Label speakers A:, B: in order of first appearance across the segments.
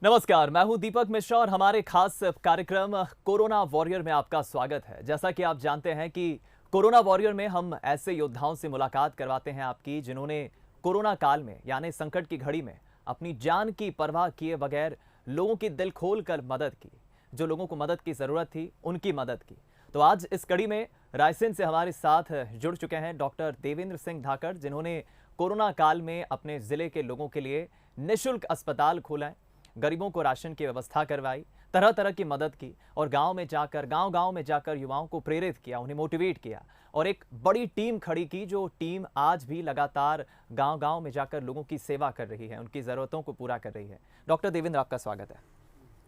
A: नमस्कार, मैं हूं दीपक मिश्रा और हमारे खास कार्यक्रम कोरोना वॉरियर में आपका स्वागत है। जैसा कि आप जानते हैं कि कोरोना वॉरियर में हम ऐसे योद्धाओं से मुलाकात करवाते हैं आपकी, जिन्होंने कोरोना काल में यानी संकट की घड़ी में अपनी जान की परवाह किए बगैर लोगों की दिल खोल कर मदद की। जो लोगों को मदद की ज़रूरत थी, उनकी मदद की। तो आज इस कड़ी में रायसेन से हमारे साथ जुड़ चुके हैं डॉक्टर देवेंद्र सिंह धाकड़, जिन्होंने कोरोना काल में अपने ज़िले के लोगों के लिए निःशुल्क अस्पताल खोला है, गरीबों को राशन की व्यवस्था करवाई, तरह तरह की मदद की और गांव-गांव में जाकर युवाओं को प्रेरित किया, उन्हें मोटिवेट किया और एक बड़ी टीम खड़ी की, जो टीम आज भी लगातार गांव-गांव में जाकर लोगों की सेवा कर रही है, उनकी ज़रूरतों को पूरा कर रही है। डॉक्टर देवेंद्र, आपका स्वागत है।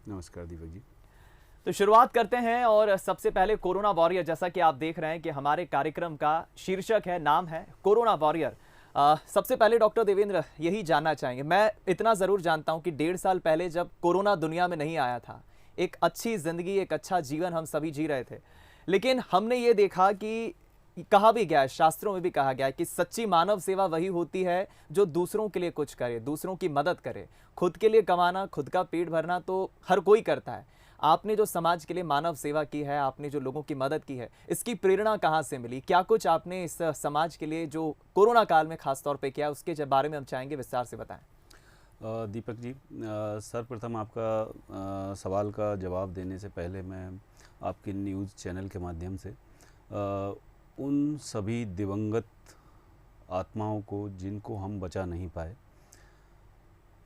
B: नमस्कार दीपक जी।
A: तो शुरुआत करते हैं और सबसे पहले कोरोना वॉरियर, जैसा कि आप देख रहे हैं कि हमारे कार्यक्रम का शीर्षक है, नाम है कोरोना वॉरियर। सबसे पहले डॉक्टर देवेंद्र यही जानना चाहेंगे, मैं इतना ज़रूर जानता हूं कि 1.5 साल पहले जब कोरोना दुनिया में नहीं आया था, एक अच्छी ज़िंदगी, एक अच्छा जीवन हम सभी जी रहे थे। लेकिन हमने ये देखा कि कहा भी गया है, शास्त्रों में भी कहा गया है कि सच्ची मानव सेवा वही होती है जो दूसरों के लिए कुछ करे, दूसरों की मदद करे। खुद के लिए कमाना, खुद का पेट भरना तो हर कोई करता है। आपने जो समाज के लिए मानव सेवा की है, आपने जो लोगों की मदद की है, इसकी प्रेरणा कहाँ से मिली? क्या कुछ आपने इस समाज के लिए जो कोरोना काल में खास तौर पे किया, उसके बारे में हम चाहेंगे विस्तार से बताएं।
B: दीपक जी, सर्वप्रथम आपका सवाल का जवाब देने से पहले मैं आपके न्यूज़ चैनल के माध्यम से उन सभी दिवंगत आत्माओं को जिनको हम बचा नहीं पाए,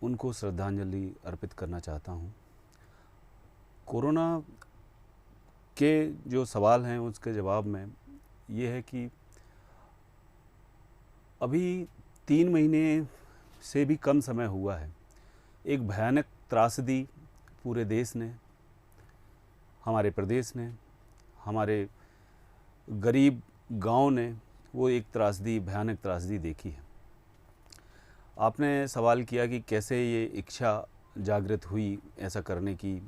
B: उनको श्रद्धांजलि अर्पित करना चाहता हूँ। कोरोना के जो सवाल हैं उसके जवाब में ये है कि अभी 3 महीने से भी कम समय हुआ है, एक भयानक त्रासदी पूरे देश ने, हमारे प्रदेश ने, हमारे गरीब गांव ने वो एक त्रासदी, भयानक त्रासदी देखी है। आपने सवाल किया कि कैसे ये इच्छा जागृत हुई ऐसा करने की।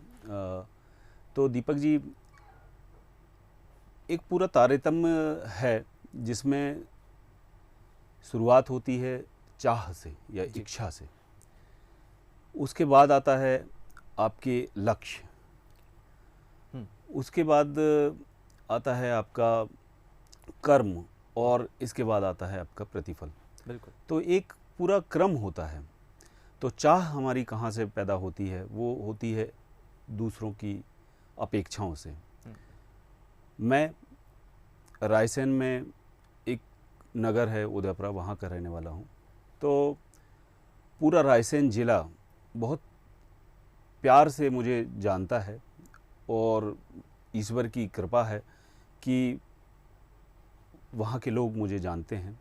B: तो दीपक जी, एक पूरा तारतम्य है जिसमें शुरुआत होती है चाह से या इच्छा से, उसके बाद आता है आपके लक्ष्य, उसके बाद आता है आपका कर्म और इसके बाद आता है आपका प्रतिफल।
A: बिल्कुल।
B: तो एक पूरा क्रम होता है। तो चाह हमारी कहाँ से पैदा होती है? वो होती है दूसरों की अपेक्षाओं से। मैं रायसेन में एक नगर है उदयपुरा, वहाँ का रहने वाला हूँ। तो पूरा रायसेन ज़िला बहुत प्यार से मुझे जानता है और ईश्वर की कृपा है कि वहाँ के लोग मुझे जानते हैं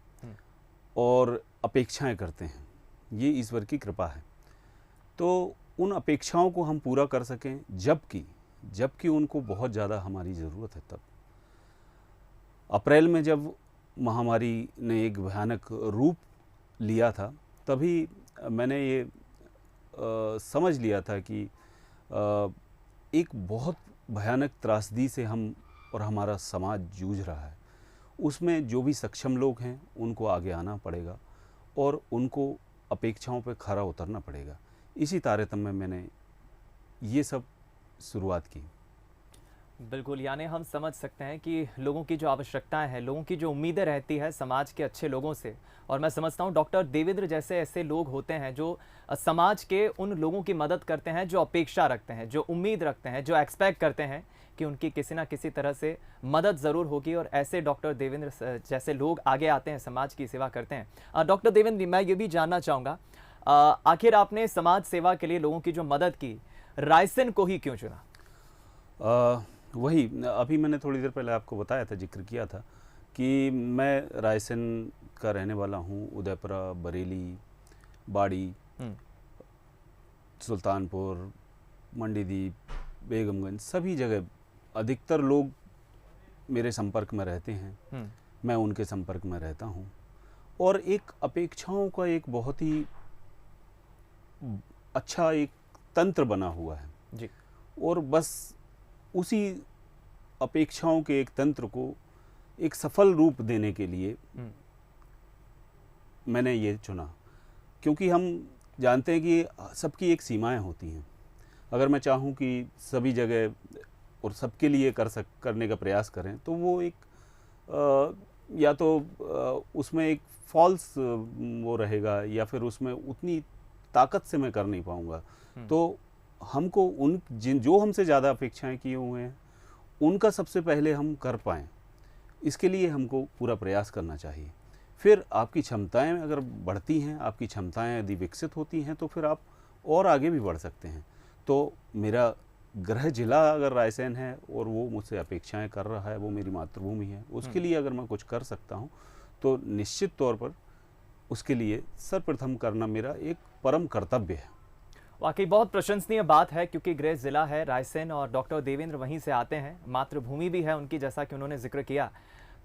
B: और अपेक्षाएं करते हैं। ये ईश्वर की कृपा है। तो उन अपेक्षाओं को हम पूरा कर सकें, जबकि उनको बहुत ज़्यादा हमारी ज़रूरत है। तब अप्रैल में जब महामारी ने एक भयानक रूप लिया था, तभी मैंने ये समझ लिया था कि एक बहुत भयानक त्रासदी से हम और हमारा समाज जूझ रहा है। उसमें जो भी सक्षम लोग हैं उनको आगे आना पड़ेगा और उनको अपेक्षाओं पे खरा उतरना पड़ेगा। इसी तारतम्य में मैंने ये सब शुरुआत की।
A: बिल्कुल, यानी हम समझ सकते हैं कि लोगों की जो आवश्यकताएं हैं, लोगों की जो उम्मीदें रहती है समाज के अच्छे लोगों से, और मैं समझता हूं डॉक्टर देवेंद्र जैसे ऐसे लोग होते हैं जो समाज के उन लोगों की मदद करते हैं जो अपेक्षा रखते हैं, जो उम्मीद रखते हैं, जो एक्सपेक्ट करते हैं कि उनकी किसी ना किसी तरह से मदद ज़रूर होगी, और ऐसे डॉक्टर देवेंद्र जैसे लोग आगे आते हैं, समाज की सेवा करते हैं। डॉक्टर देवेंद्र, मैं ये भी जानना चाहूँगा, आखिर आपने समाज सेवा के लिए लोगों की जो मदद की, रायसेन को ही क्यों चुना?
B: वही अभी मैंने थोड़ी देर पहले आपको बताया था, जिक्र किया था कि मैं रायसेन का रहने वाला हूँ। उदयपुरा, बरेली, बाड़ी, सुल्तानपुर, मंडीदीप, बेगमगंज, सभी जगह अधिकतर लोग मेरे संपर्क में रहते हैं। मैं उनके संपर्क में रहता हूँ और एक अपेक्षाओं का एक बहुत ही अच्छा एक तंत्र बना हुआ है
A: जी।
B: और बस उसी अपेक्षाओं के एक तंत्र को एक सफल रूप देने के लिए मैंने ये चुना, क्योंकि हम जानते हैं कि सबकी एक सीमाएं होती हैं। अगर मैं चाहूँ कि सभी जगह और सबके लिए करने का प्रयास करें, तो वो एक या तो उसमें एक फॉल्स वो रहेगा, या फिर उसमें उतनी ताकत से मैं कर नहीं पाऊँगा। तो हमको जो हमसे ज़्यादा अपेक्षाएं किए हुए हैं, उनका सबसे पहले हम कर पाएँ, इसके लिए हमको पूरा प्रयास करना चाहिए। फिर आपकी क्षमताएं अगर बढ़ती हैं, आपकी क्षमताएं यदि विकसित होती हैं, तो फिर आप और आगे भी बढ़ सकते हैं। तो मेरा गृह जिला अगर रायसेन है और वो मुझसे अपेक्षाएं कर रहा है, वो मेरी मातृभूमि है, उसके लिए अगर मैं कुछ कर सकता हूँ, तो निश्चित तौर पर उसके लिए सर्वप्रथम करना मेरा एक परम कर्तव्य है।
A: वाकई बहुत प्रशंसनीय बात है, क्योंकि गृह जिला है रायसेन और डॉक्टर देवेंद्र वहीं से आते हैं, मातृभूमि भी है उनकी, जैसा कि उन्होंने जिक्र किया।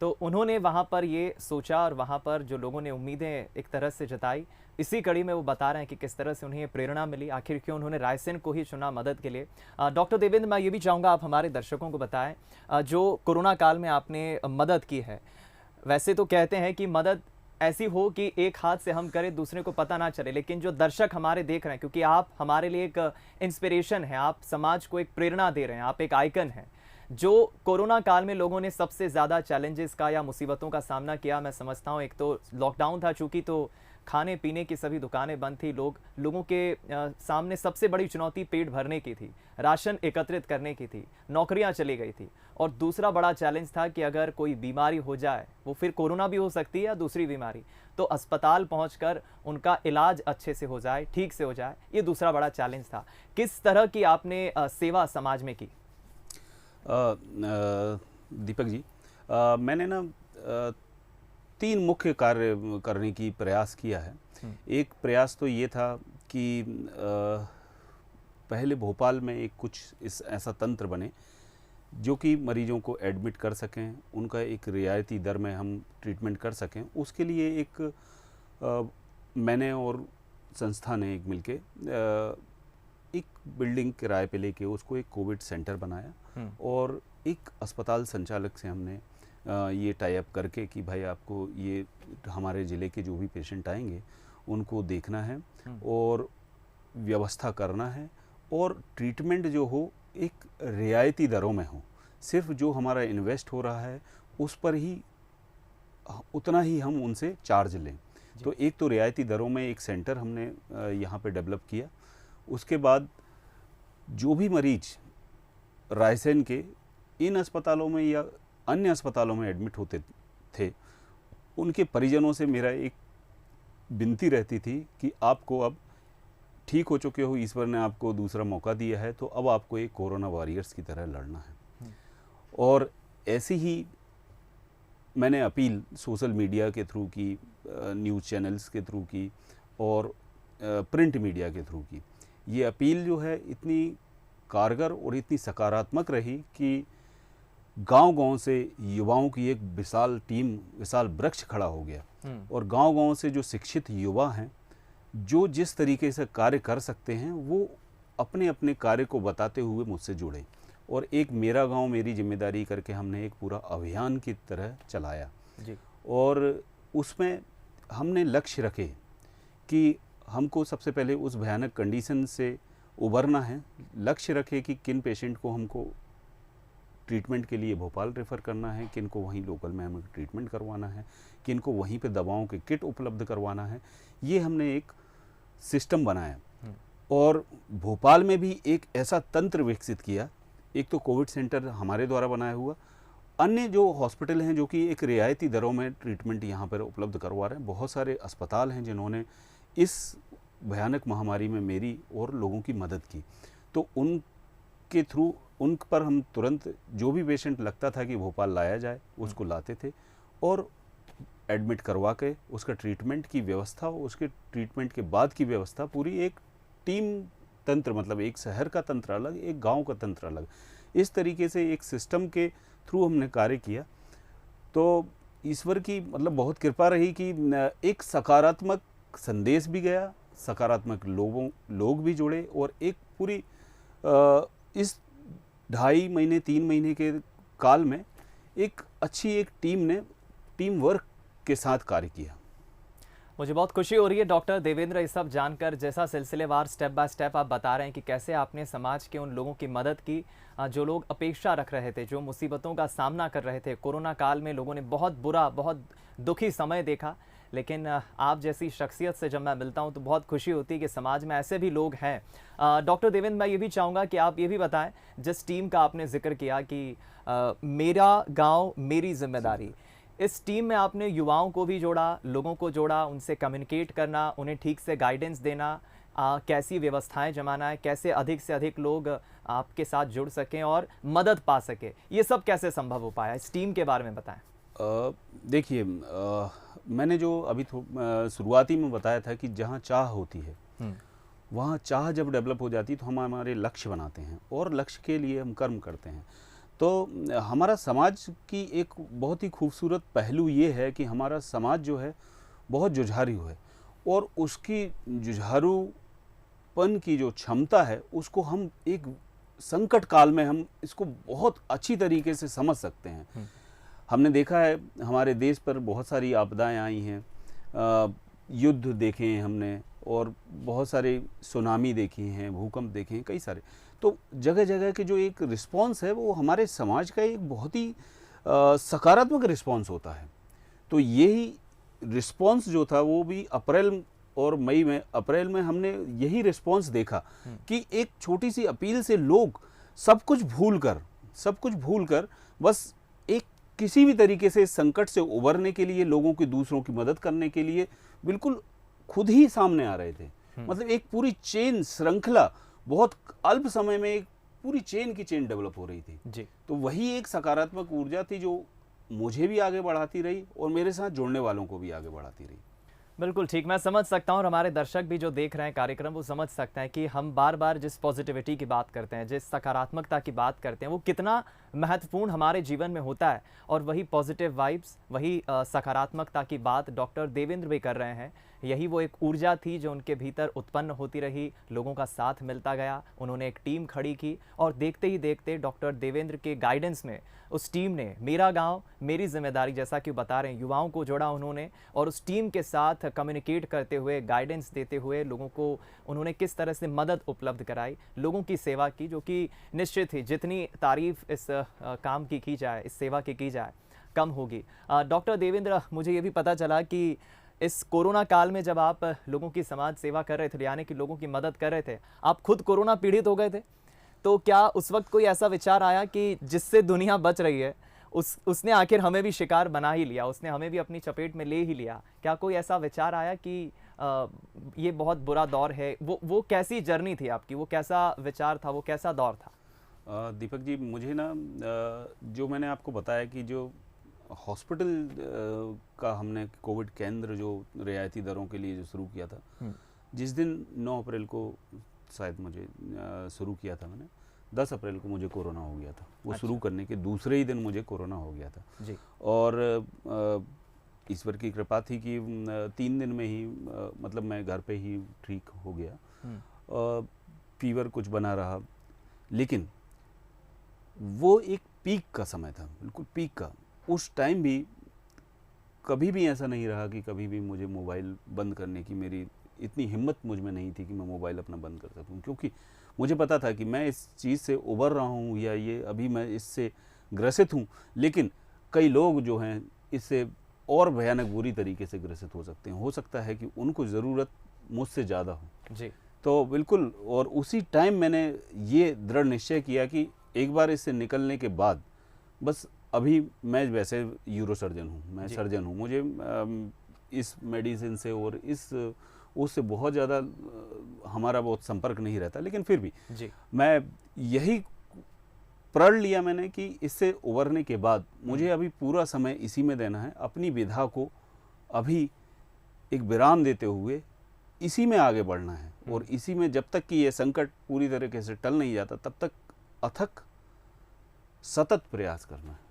A: तो उन्होंने वहाँ पर ये सोचा और वहाँ पर जो लोगों ने उम्मीदें एक तरह से जताई, इसी कड़ी में वो बता रहे हैं कि किस तरह से उन्हें प्रेरणा मिली, आखिर क्यों उन्होंने रायसेन को ही चुना मदद के लिए। डॉक्टर देवेंद्र, मैं ये भी चाहूँगा आप हमारे दर्शकों को बताएं, जो कोरोना काल में आपने मदद की है। वैसे तो कहते हैं कि मदद ऐसी हो कि एक हाथ से हम करें, दूसरे को पता ना चले, लेकिन जो दर्शक हमारे देख रहे हैं, क्योंकि आप हमारे लिए एक इंस्पिरेशन है, आप समाज को एक प्रेरणा दे रहे हैं, आप एक आइकन हैं। जो कोरोना काल में लोगों ने सबसे ज़्यादा चैलेंजेस का या मुसीबतों का सामना किया, मैं समझता हूँ, एक तो लॉकडाउन था चूँकि, तो खाने पीने की सभी दुकानें बंद थी, लोगों के सामने सबसे बड़ी चुनौती पेट भरने की थी, राशन एकत्रित करने की थी, नौकरियां चली गई थी, और दूसरा बड़ा चैलेंज था कि अगर कोई बीमारी हो जाए, वो फिर कोरोना भी हो सकती है या दूसरी बीमारी, तो अस्पताल पहुंचकर उनका इलाज अच्छे से हो जाए, ठीक से हो जाए, ये दूसरा बड़ा चैलेंज था। किस तरह की आपने सेवा समाज में की?
B: दीपक जी, मैंने ना 3 मुख्य कार्य करने की प्रयास किया है। एक प्रयास तो ये था कि पहले भोपाल में एक कुछ ऐसा तंत्र बने जो कि मरीजों को एडमिट कर सकें, उनका एक रियायती दर में हम ट्रीटमेंट कर सकें। उसके लिए एक मैंने और संस्था ने एक मिलके एक बिल्डिंग किराए पे लेके उसको एक कोविड सेंटर बनाया, और एक अस्पताल संचालक से हमने ये टाई अप करके कि भाई आपको ये हमारे ज़िले के जो भी पेशेंट आएंगे उनको देखना है और व्यवस्था करना है, और ट्रीटमेंट जो हो एक रियायती दरों में हो, सिर्फ जो हमारा इन्वेस्ट हो रहा है उस पर ही उतना ही हम उनसे चार्ज लें। तो एक तो रियायती दरों में एक सेंटर हमने यहाँ पे डेवलप किया। उसके बाद जो भी मरीज रायसेन के इन अस्पतालों में या अन्य अस्पतालों में एडमिट होते थे, उनके परिजनों से मेरा एक विनती रहती थी कि आपको अब ठीक हो चुके हो, ईश्वर ने आपको दूसरा मौका दिया है, तो अब आपको एक कोरोना वॉरियर्स की तरह लड़ना है। और ऐसी ही मैंने अपील सोशल मीडिया के थ्रू की, न्यूज़ चैनल्स के थ्रू की, और प्रिंट मीडिया के थ्रू की। ये अपील जो है इतनी कारगर और इतनी सकारात्मक रही कि गांव-गांव से युवाओं की एक विशाल टीम, विशाल वृक्ष खड़ा हो गया, और गांव-गांव से जो शिक्षित युवा हैं, जो जिस तरीके से कार्य कर सकते हैं, वो अपने अपने कार्य को बताते हुए मुझसे जुड़े, और एक मेरा गांव मेरी जिम्मेदारी करके हमने एक पूरा अभियान की तरह चलाया जी। और उसमें हमने लक्ष्य रखे कि हमको सबसे पहले उस भयानक कंडीशन से उबरना है। लक्ष्य रखे कि किन पेशेंट को हमको ट्रीटमेंट के लिए भोपाल रेफ़र करना है, किन को वहीं लोकल में हमें ट्रीटमेंट करवाना है, किन को वहीं पे दवाओं के किट उपलब्ध करवाना है। ये हमने एक सिस्टम बनाया, और भोपाल में भी एक ऐसा तंत्र विकसित किया। एक तो कोविड सेंटर हमारे द्वारा बनाया हुआ, अन्य जो हॉस्पिटल हैं जो कि एक रियायती दरों में ट्रीटमेंट यहाँ पर उपलब्ध करवा रहे हैं। बहुत सारे अस्पताल हैं जिन्होंने इस भयानक महामारी में मेरी और लोगों की मदद की, तो उनके थ्रू उन पर हम तुरंत जो भी पेशेंट लगता था कि भोपाल लाया जाए उसको लाते थे, और एडमिट करवा के उसका ट्रीटमेंट की व्यवस्था, उसके ट्रीटमेंट के बाद की व्यवस्था, पूरी एक टीम तंत्र, मतलब एक शहर का तंत्र अलग, एक गांव का तंत्र अलग, इस तरीके से एक सिस्टम के थ्रू हमने कार्य किया। तो ईश्वर की मतलब बहुत कृपा रही कि एक सकारात्मक संदेश भी गया, सकारात्मक लोग भी जुड़े, और एक पूरी इस 2.5 महीने 3 महीने के काल में एक अच्छी एक टीम ने टीम वर्क के साथ कार्य किया।
A: मुझे बहुत खुशी हो रही है डॉक्टर देवेंद्र ये सब जानकर, जैसा सिलसिलेवार स्टेप बाय स्टेप आप बता रहे हैं कि कैसे आपने समाज के उन लोगों की मदद की जो लोग अपेक्षा रख रहे थे, जो मुसीबतों का सामना कर रहे थे। कोरोना काल में लोगों ने बहुत बुरा, बहुत दुखी समय देखा, लेकिन आप जैसी शख्सियत से जब मैं मिलता हूं तो बहुत खुशी होती है कि समाज में ऐसे भी लोग हैं। डॉक्टर देवेंद्र, मैं ये भी चाहूँगा कि आप ये भी बताएं, जिस टीम का आपने जिक्र किया कि मेरा गाँव मेरी जिम्मेदारी, इस टीम में आपने युवाओं को भी जोड़ा, लोगों को जोड़ा, उनसे कम्युनिकेट करना, उन्हें ठीक से गाइडेंस देना, कैसी व्यवस्थाएं जमाना है, कैसे अधिक से अधिक लोग आपके साथ जुड़ सकें और मदद पा सके, ये सब कैसे संभव हो पाया? इस टीम के बारे में बताएं।
B: देखिए, मैंने जो अभी शुरुआती में बताया था कि जहाँ चाह होती है वहाँ चाह जब डेवलप हो जाती है तो हम हमारे लक्ष्य बनाते हैं और लक्ष्य के लिए हम कर्म करते हैं। तो हमारा समाज की एक बहुत ही खूबसूरत पहलू ये है कि हमारा समाज जो है बहुत जुझारू है और उसकी जुझारूपन की जो क्षमता है उसको हम एक संकट काल में हम इसको बहुत अच्छी तरीके से समझ सकते हैं। हमने देखा है हमारे देश पर बहुत सारी आपदाएं आई हैं, युद्ध देखे हैं हमने और बहुत सारे सुनामी देखी हैं, भूकंप देखे हैं, कई सारे। तो जगह जगह के जो एक रिस्पांस है वो हमारे समाज का एक बहुत ही सकारात्मक रिस्पांस होता है। तो यही रिस्पांस जो था वो भी अप्रैल और मई में, अप्रैल में हमने यही रिस्पांस देखा कि एक छोटी सी अपील से लोग सब कुछ भूल कर बस एक किसी भी तरीके से संकट से उबरने के लिए, लोगों की, दूसरों की मदद करने के लिए बिल्कुल खुद ही सामने आ रहे थे। मतलब एक पूरी चेन, श्रृंखला, बहुत अल्प समय में एक पूरी चेन की चेन डेवलप हो रही थी
A: जी।
B: तो वही एक सकारात्मक ऊर्जा थी जो मुझे भी आगे बढ़ाती रही और मेरे साथ जुड़ने वालों को भी आगे बढ़ाती रही।
A: बिल्कुल ठीक, मैं समझ सकता हूँ और हमारे दर्शक भी जो देख रहे हैं कार्यक्रम वो समझ सकते हैं कि हम बार बार जिस पॉजिटिविटी की बात करते हैं, जिस सकारात्मकता की बात करते हैं, वो कितना महत्वपूर्ण हमारे जीवन में होता है। और वही पॉजिटिव वाइब्स, वही सकारात्मकता की बात डॉक्टर देवेंद्र भी कर रहे हैं। यही वो एक ऊर्जा थी जो उनके भीतर उत्पन्न होती रही, लोगों का साथ मिलता गया, उन्होंने एक टीम खड़ी की और देखते ही देखते डॉक्टर देवेंद्र के गाइडेंस में उस टीम ने मेरा गांव मेरी जिम्मेदारी, जैसा कि बता रहे हैं, युवाओं को जोड़ा उन्होंने और उस टीम के साथ कम्युनिकेट करते हुए, गाइडेंस देते हुए लोगों को उन्होंने किस तरह से मदद उपलब्ध कराई, लोगों की सेवा की, जो कि निश्चित ही जितनी तारीफ इस काम की जाए, इस सेवा की जाए, कम होगी। डॉक्टर देवेंद्र, मुझे ये भी पता चला कि इस कोरोना काल में जब आप लोगों की समाज सेवा कर रहे थे, यानी कि लोगों की मदद कर रहे थे, आप खुद कोरोना पीड़ित हो गए थे, तो क्या उस वक्त कोई ऐसा विचार आया कि जिससे दुनिया बच रही है उसने आखिर हमें भी शिकार बना ही लिया, उसने हमें भी अपनी चपेट में ले ही लिया? क्या कोई ऐसा विचार आया कि ये बहुत बुरा दौर है? वो कैसी जर्नी थी आपकी, वो कैसा विचार था, वो कैसा दौर था?
B: दीपक जी, मुझे ना जो मैंने आपको बताया कि जो हॉस्पिटल का हमने कोविड केंद्र जो रियायती दरों के लिए जो शुरू किया था, जिस दिन 9 अप्रैल को शायद मुझे शुरू किया था मैंने, 10 अप्रैल को मुझे कोरोना हो गया था। वो शुरू करने के दूसरे ही दिन मुझे कोरोना हो गया था
A: जी।
B: और ईश्वर की कृपा थी कि 3 दिन में ही मतलब मैं घर पे ही ठीक हो गया। फीवर कुछ बना रहा, लेकिन वो एक पीक का समय था, बिल्कुल पीक का। उस टाइम भी कभी भी ऐसा नहीं रहा कि कभी भी मुझे मोबाइल बंद करने की, मेरी इतनी हिम्मत मुझ में नहीं थी कि मैं मोबाइल अपना बंद कर सकूं, क्योंकि मुझे पता था कि मैं इस चीज़ से उबर रहा हूं या ये अभी मैं इससे ग्रसित हूं, लेकिन कई लोग जो हैं इससे और भयानक बुरी तरीके से ग्रसित हो सकते हैं। हो सकता है कि उनको ज़रूरत मुझसे ज़्यादा हो
A: जी।
B: तो बिल्कुल, और उसी टाइम मैंने ये दृढ़ निश्चय किया कि एक बार इससे निकलने के बाद बस, अभी मैं वैसे यूरो सर्जन हूँ, मैं सर्जन हूँ, मुझे इस मेडिसिन से और उससे बहुत ज़्यादा हमारा बहुत संपर्क नहीं रहता, लेकिन फिर भी
A: जी।
B: मैं यही प्रण लिया मैंने कि इससे उबरने के बाद मुझे अभी पूरा समय इसी में देना है, अपनी विधा को अभी एक विराम देते हुए इसी में आगे बढ़ना है और इसी में जब तक कि ये संकट पूरी तरीके से टल नहीं जाता तब तक अथक सतत प्रयास करना है।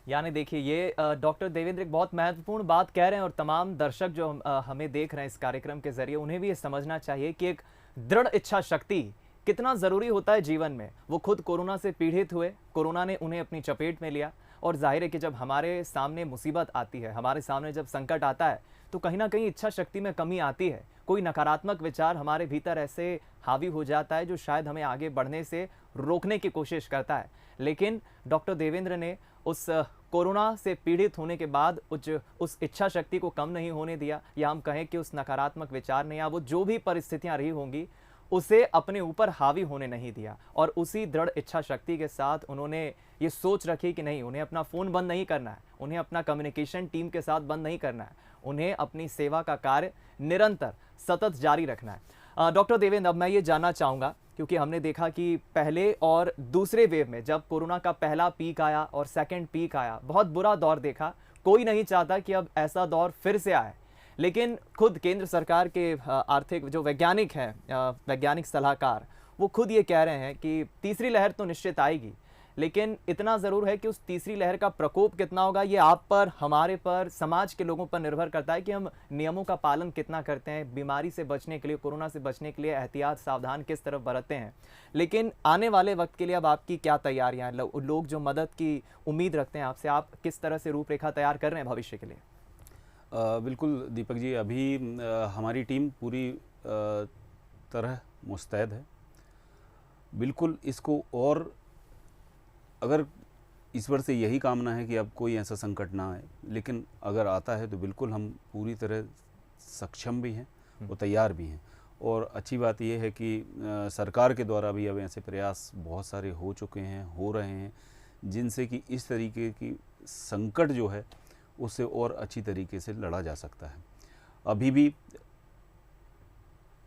A: यानी देखिए, ये डॉक्टर देवेंद्र एक बहुत महत्वपूर्ण बात कह रहे हैं और तमाम दर्शक जो हमें देख रहे हैं इस कार्यक्रम के जरिए, उन्हें भी ये समझना चाहिए कि एक दृढ़ इच्छा शक्ति कितना ज़रूरी होता है जीवन में। वो खुद कोरोना से पीड़ित हुए, कोरोना ने उन्हें अपनी चपेट में लिया और जाहिर है कि जब हमारे सामने मुसीबत आती है, हमारे सामने जब संकट आता है, तो कहीं ना कहीं इच्छा शक्ति में कमी आती है। कोई नकारात्मक विचार हमारे भीतर ऐसे हावी हो जाता है जो शायद हमें आगे बढ़ने से रोकने की कोशिश करता है। लेकिन डॉक्टर देवेंद्र ने उस कोरोना से पीड़ित होने के बाद उस इच्छा शक्ति को कम नहीं होने दिया, या हम कहें कि उस नकारात्मक विचार ने, या वो जो भी परिस्थितियां रही होंगी, उसे अपने ऊपर हावी होने नहीं दिया। और उसी दृढ़ इच्छा शक्ति के साथ उन्होंने ये सोच रखी कि नहीं, उन्हें अपना फ़ोन बंद नहीं करना है, उन्हें अपना कम्युनिकेशन टीम के साथ बंद नहीं करना है, उन्हें अपनी सेवा का कार्य निरंतर सतत जारी रखना है। डॉक्टर देवेंद्र, अब मैं ये जानना चाहूँगा, क्योंकि हमने देखा कि पहले और दूसरे वेव में जब कोरोना का पहला पीक आया और सेकंड पीक आया, बहुत बुरा दौर देखा। कोई नहीं चाहता कि अब ऐसा दौर फिर से आए, लेकिन खुद केंद्र सरकार के आर्थिक जो वैज्ञानिक हैं, वैज्ञानिक सलाहकार, वो खुद ये कह रहे हैं कि तीसरी लहर तो निश्चित आएगी, लेकिन इतना ज़रूर है कि उस तीसरी लहर का प्रकोप कितना होगा ये आप पर, हमारे पर, समाज के लोगों पर निर्भर करता है कि हम नियमों का पालन कितना करते हैं, बीमारी से बचने के लिए, कोरोना से बचने के लिए एहतियात, सावधान किस तरफ बरतते हैं। लेकिन आने वाले वक्त के लिए अब आपकी क्या तैयारियाँ हैं? लोग जो मदद की उम्मीद रखते हैं आपसे, आप किस तरह से रूपरेखा तैयार कर रहे हैं भविष्य के लिए?
B: बिल्कुल दीपक जी, अभी हमारी टीम पूरी तरह मुस्तैद है। बिल्कुल इसको, और अगर ईश्वर से यही कामना है कि अब कोई ऐसा संकट ना आए, लेकिन अगर आता है तो बिल्कुल हम पूरी तरह सक्षम भी हैं और तैयार भी हैं। और अच्छी बात यह है कि सरकार के द्वारा भी अब ऐसे प्रयास बहुत सारे हो चुके हैं, हो रहे हैं, जिनसे कि इस तरीके की संकट जो है उससे और अच्छी तरीके से लड़ा जा सकता है। अभी भी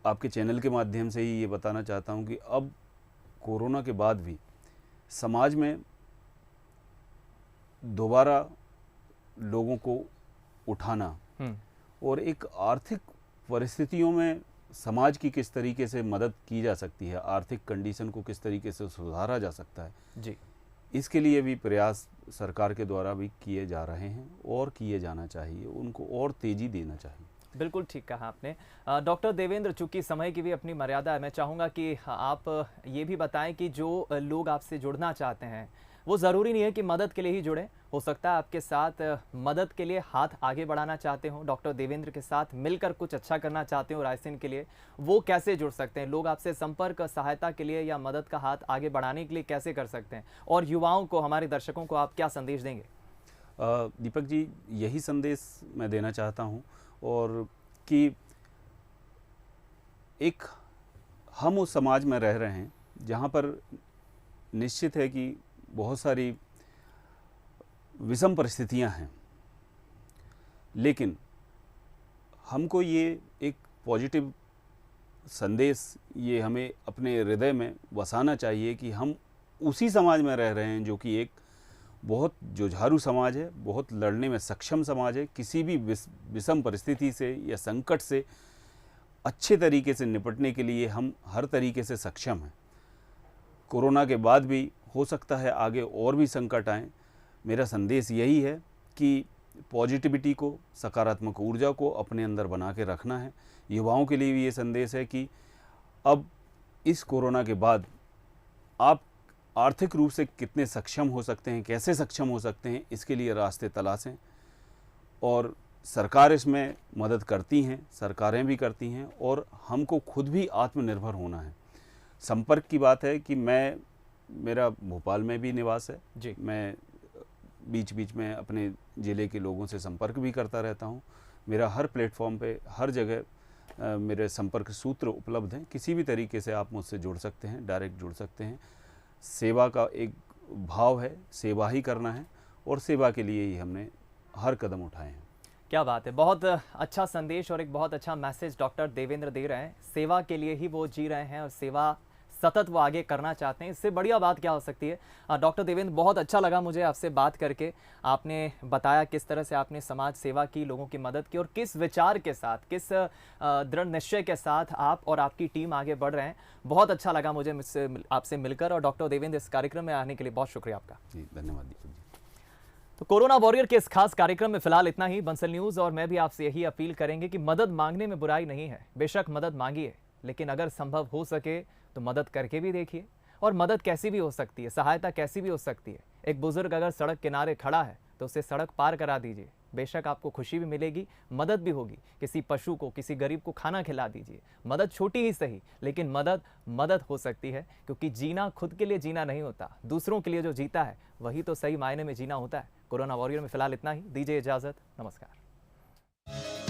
B: आपके चैनल के माध्यम से ही ये बताना चाहता हूँ कि अब कोरोना के बाद भी समाज में दोबारा लोगों को उठाना और एक आर्थिक परिस्थितियों में समाज की किस तरीके से मदद की जा सकती है, आर्थिक कंडीशन को किस तरीके से सुधारा जा सकता है
A: जी,
B: इसके लिए भी प्रयास सरकार के द्वारा भी किए जा रहे हैं और किए जाना चाहिए, उनको और तेज़ी देना चाहिए।
A: बिल्कुल ठीक कहा आपने। डॉक्टर देवेंद्र, चूंकि समय की भी अपनी मर्यादा है, मैं चाहूँगा कि आप ये भी बताएं कि जो लोग आपसे जुड़ना चाहते हैं, वो ज़रूरी नहीं है कि मदद के लिए ही जुड़ें, हो सकता है आपके साथ मदद के लिए हाथ आगे बढ़ाना चाहते हो, डॉक्टर देवेंद्र के साथ मिलकर कुछ अच्छा करना चाहते हो रायसेन के लिए, वो कैसे जुड़ सकते हैं? लोग आपसे संपर्क, सहायता के लिए या मदद का हाथ आगे बढ़ाने के लिए कैसे कर सकते हैं? और युवाओं को, हमारे दर्शकों को आप क्या संदेश देंगे?
B: दीपक जी, यही संदेश मैं देना चाहता हूँ, और कि एक हम उस समाज में रह रहे हैं जहाँ पर निश्चित है कि बहुत सारी विषम परिस्थितियाँ हैं, लेकिन हमको ये एक पॉजिटिव संदेश ये हमें अपने हृदय में बसाना चाहिए कि हम उसी समाज में रह रहे हैं जो कि एक बहुत जुझारू समाज है, बहुत लड़ने में सक्षम समाज है। किसी भी विषम परिस्थिति से या संकट से अच्छे तरीके से निपटने के लिए हम हर तरीके से सक्षम हैं। कोरोना के बाद भी हो सकता है आगे और भी संकट आएँ। मेरा संदेश यही है कि पॉजिटिविटी को, सकारात्मक ऊर्जा को अपने अंदर बना के रखना है। युवाओं के लिए भी ये संदेश है कि अब इस कोरोना के बाद आप आर्थिक रूप से कितने सक्षम हो सकते हैं, कैसे सक्षम हो सकते हैं, इसके लिए रास्ते तलाशें। और सरकार इसमें मदद करती हैं, सरकारें भी करती हैं, और हमको खुद भी आत्मनिर्भर होना है। संपर्क की बात है कि मेरा भोपाल में भी निवास है
A: जी,
B: मैं बीच बीच में अपने ज़िले के लोगों से संपर्क भी करता रहता हूँ। मेरा हर प्लेटफॉर्म पे, हर जगह मेरे संपर्क सूत्र उपलब्ध हैं। किसी भी तरीके से आप मुझसे जुड़ सकते हैं, डायरेक्ट जुड़ सकते हैं। सेवा का एक भाव है, सेवा ही करना है, और सेवा के लिए ही हमने हर कदम उठाए हैं।
A: क्या बात है, बहुत अच्छा संदेश और एक बहुत अच्छा मैसेज डॉक्टर देवेंद्र दे रहे हैं। सेवा के लिए ही वो जी रहे हैं और सेवा सतत वो आगे करना चाहते हैं। इससे बढ़िया बात क्या हो सकती है? डॉक्टर देवेंद्र, बहुत अच्छा लगा मुझे आपसे बात करके। आपने बताया किस तरह से आपने समाज सेवा की, लोगों की मदद की, और किस विचार के साथ, किस दृढ़ निश्चय के साथ आप और आपकी टीम आगे बढ़ रहे हैं। बहुत अच्छा लगा मुझे आपसे मिलकर। और डॉक्टर देवेंद्र, इस कार्यक्रम में आने के लिए बहुत शुक्रिया आपका।
B: जी, धन्यवाद दीपक जी।
A: तो कोरोना वॉरियर के इस खास कार्यक्रम में फिलहाल इतना ही। बंसल न्यूज़ और मैं भी आपसे यही अपील करेंगे कि मदद मांगने में बुराई नहीं है। बेशक मदद मांगिए, लेकिन अगर संभव हो सके तो मदद करके भी देखिए। और मदद कैसी भी हो सकती है, सहायता कैसी भी हो सकती है। एक बुजुर्ग अगर सड़क किनारे खड़ा है तो उसे सड़क पार करा दीजिए। बेशक आपको खुशी भी मिलेगी, मदद भी होगी। किसी पशु को, किसी गरीब को खाना खिला दीजिए। मदद छोटी ही सही, लेकिन मदद हो सकती है, क्योंकि जीना खुद के लिए जीना नहीं होता, दूसरों के लिए जो जीता है वही तो सही मायने में जीना होता है। कोरोना वॉरियर में फिलहाल इतना ही। दीजिए इजाजत, नमस्कार।